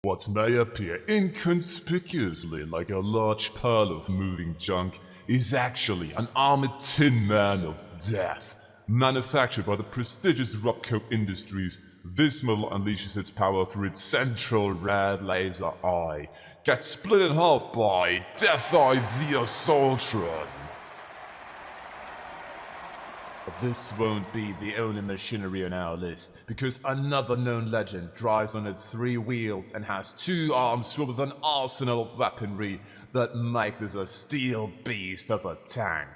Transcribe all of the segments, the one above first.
What may appear inconspicuously like a large pile of moving junk is actually an armored tin man of death. Manufactured by the prestigious Robco Industries, this model unleashes its power through its central red laser eye, gets split in half by Death Eye the Assaultron. But this won't be the only machinery on our list, because another known legend drives on its 3 wheels and has 2 arms filled with an arsenal of weaponry that make this a steel beast of a tank.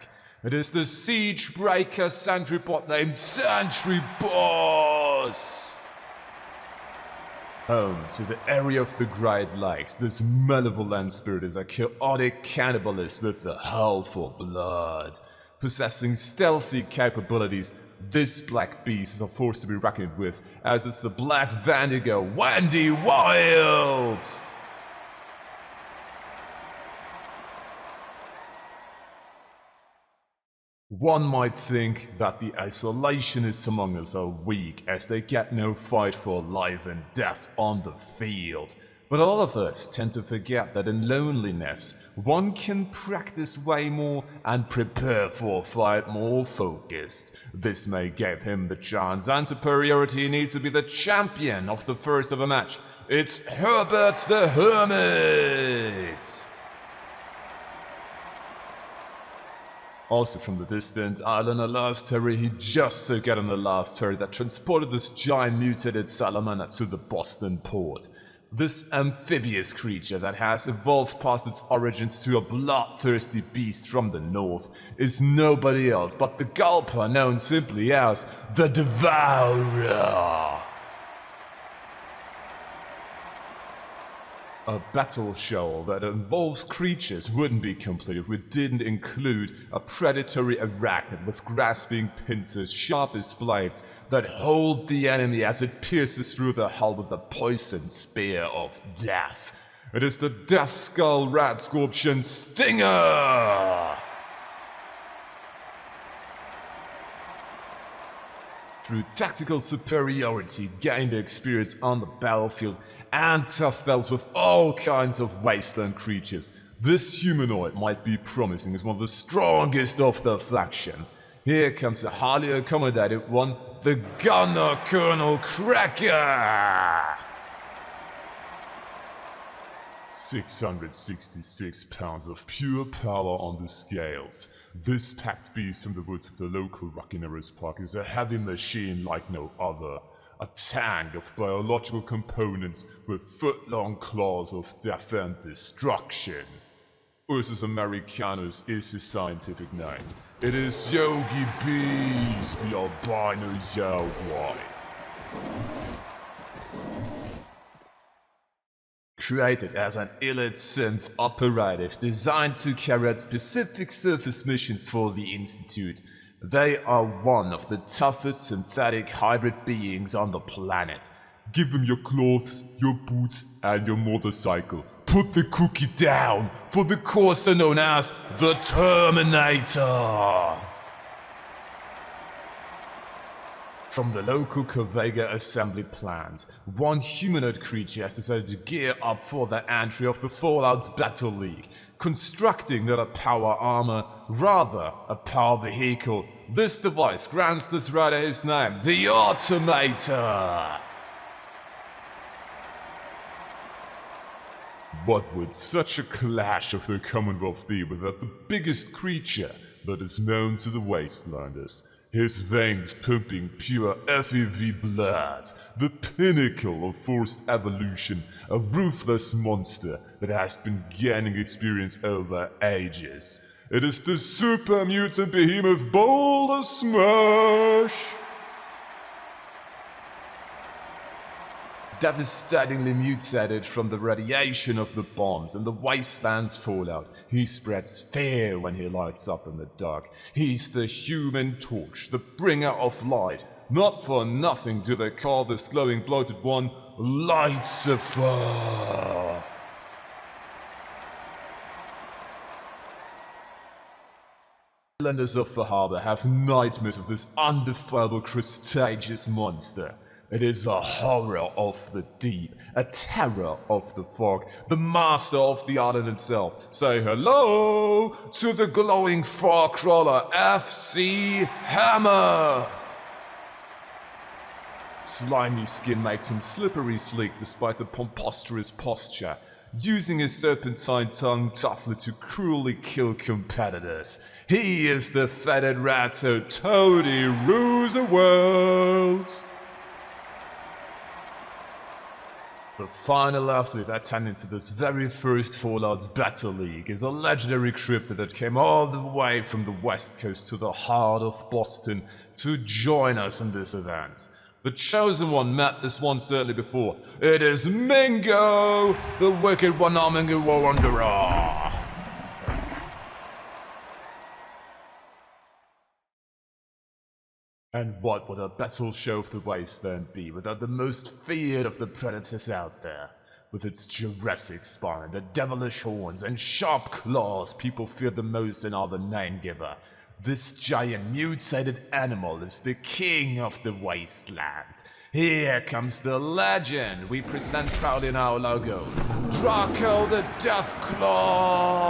It is the siege breaker sentry bot named Sentry Boss! Home to the area of the Great Lakes, this malevolent spirit is a chaotic cannibalist with the howl for blood. Possessing stealthy capabilities, this black beast is a force to be reckoned with, as it's the Black Vandigo, Wendy Wild! One might think that the isolationists among us are weak, as they get no fight for life and death on the field. But a lot of us tend to forget that in loneliness, one can practice way more and prepare for a fight more focused. This may give him the chance and superiority he needs to be the champion of the first of a match. It's Herbert the Hermit! Also from the distant island of Last Terry, he just so got on the last ferry that transported this giant mutated salamander to the Boston port. This amphibious creature that has evolved past its origins to a bloodthirsty beast from the north is nobody else but the Gulper known simply as the Devourer. A battle show that involves creatures wouldn't be complete if we didn't include a predatory arachnid with grasping pincers sharp as blades that hold the enemy as it pierces through the hull with the poisoned spear of death. It is the Death Skull Rat Scorpion Stinger! Through tactical superiority, gained experience on the battlefield, and tough battles with all kinds of wasteland creatures, this humanoid might be promising as one of the strongest of the faction. Here comes a highly accommodated one, the Gunner Colonel Cracker! 666 pounds of pure power on the scales. This packed beast from the woods of the local Rocky Narrows Park is a heavy machine like no other. A tank of biological components with foot-long claws of death and destruction. Ursus Americanus is his scientific name. It is Yogi Beast, the albino Yaowai. Created as an elite synth operative designed to carry out specific surface missions for the Institute, they are one of the toughest synthetic hybrid beings on the planet. Give them your clothes, your boots, and your motorcycle. Put the cookie down for the courser known as the Terminator! From the local Corvega assembly plant, one humanoid creature has decided to gear up for the entry of the Fallout's Battle League, constructing not a power armor, rather a power vehicle. This device grants this rider his name, the Automator! What would such a clash of the Commonwealth be without the biggest creature that is known to the Wastelanders? His veins pumping pure FEV blood, the pinnacle of forced evolution, a ruthless monster that has been gaining experience over ages. It is the super mutant behemoth Boulder Smash! Devastatingly mutated from the radiation of the bombs and the wasteland's fallout, he spreads fear when he lights up in the dark. He's the human torch, the bringer of light. Not for nothing do they call this glowing bloated one Light-Cipher. Islanders of the harbor have nightmares of this undefilable crustaceous monster. It is a horror of the deep, a terror of the fog, the master of the island itself. Say hello to the glowing fog crawler FC Hammer! Slimy skin makes him slippery sleek despite the preposterous posture, using his serpentine tongue toughly to cruelly kill competitors. He is the fetid rat who totally rules the world. The final athlete attending to this very first Fallout's Battle League is a legendary cryptid that came all the way from the west coast to the heart of Boston to join us in this event. The Chosen One met this one certainly before. It is Mingo, the wicked one-armed wanderer. And what would a battle show of the Wasteland be without the most feared of the predators out there? With its Jurassic spine, the devilish horns, and sharp claws people fear the most and are the name giver. This giant mutated animal is the king of the Wasteland. Here comes the legend we present proudly in our logo, Draco the Deathclaw!